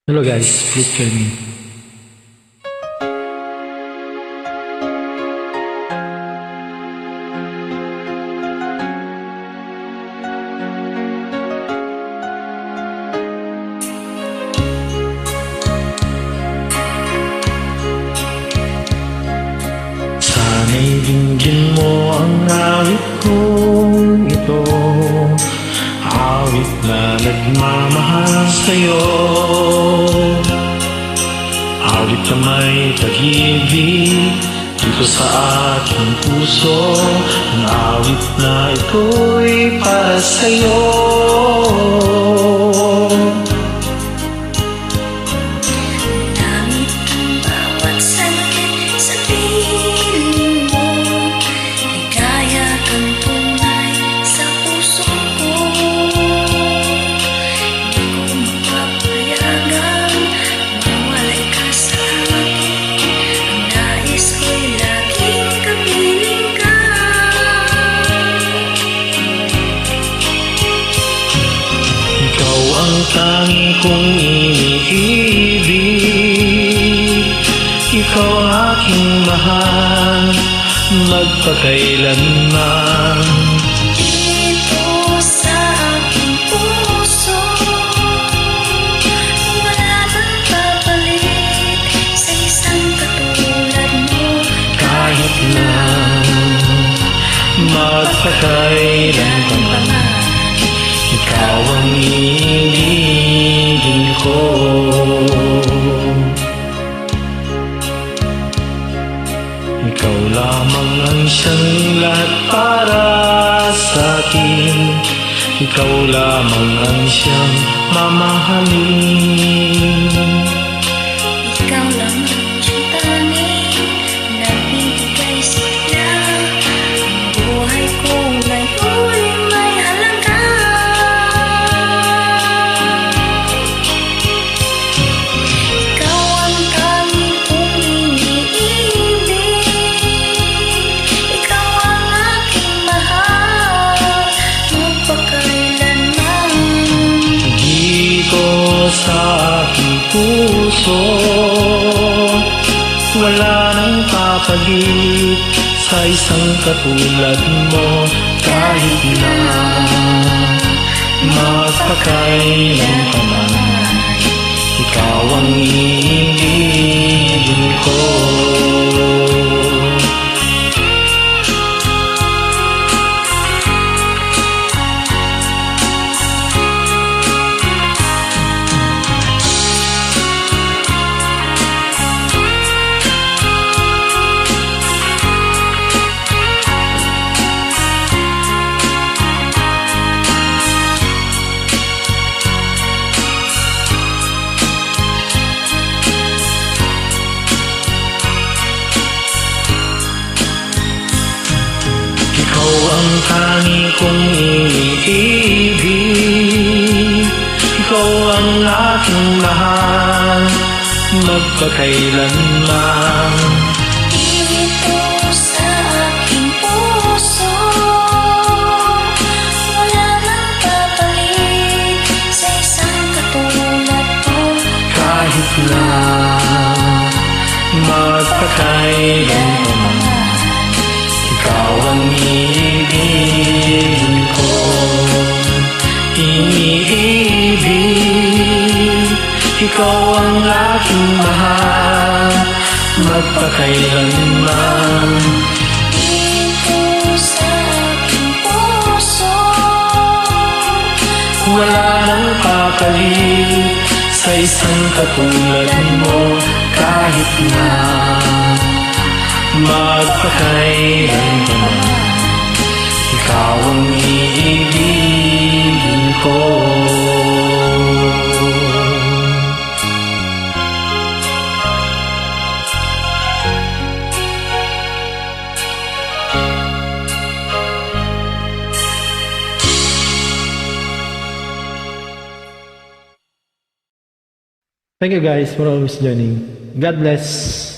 Hello guys, please join me. Sana'y dinggin mo ang awit kong ito, awit na nagmamahal sa'yo. Awit na may pag-ibig dito sa aking puso, ang awit na ito'y para sa'yo. Langit ang bawat salita sa piling mo, ligaya kang tunay sa puso ko. Hindi ko mapapayagang mawalay ka sa akin, ang nais ko'y laging kapiling ka. Ikaw ang tangi kong iniibig, ikaw aking mahal, magpakailanman. Dito sa aking puso, wala nang papalit sa isang katulad mo. Kahit na magpakailan pa man, ikaw ang iibigin ko. Ikaw lamang ang siyang lahat para sa akin, ikaw lamang ang siyang mamahalin. Ikaw lang ang siyang tanging nagbibigay sigla, ang buhay ko ngayon may halaga. Ikaw ang tanging kong iniibig, ikaw ang aking mahal, magpakailanman. Dito sa aking puso, wala nang papalit sa isang katulad mo. Kahit na magpakailan pa man, ikaw ang iibigin ko. Ikaw ang tangi kong iniibig, ikaw ang aking mahal, magpakailanman. Dito sa aking puso, wala nang papalit sa isang katulad mo. Kahit na magpakailan pa man, ikaw ang iibigin ko. Iniibig, ikaw ang aking mahal, magpakailanman. Dito sa aking puso, Wala nang papalit sa isang katulad mo. Kahit na magpakailan pa man, ikaw ang iibigin ko. Thank you guys for always joining. God bless.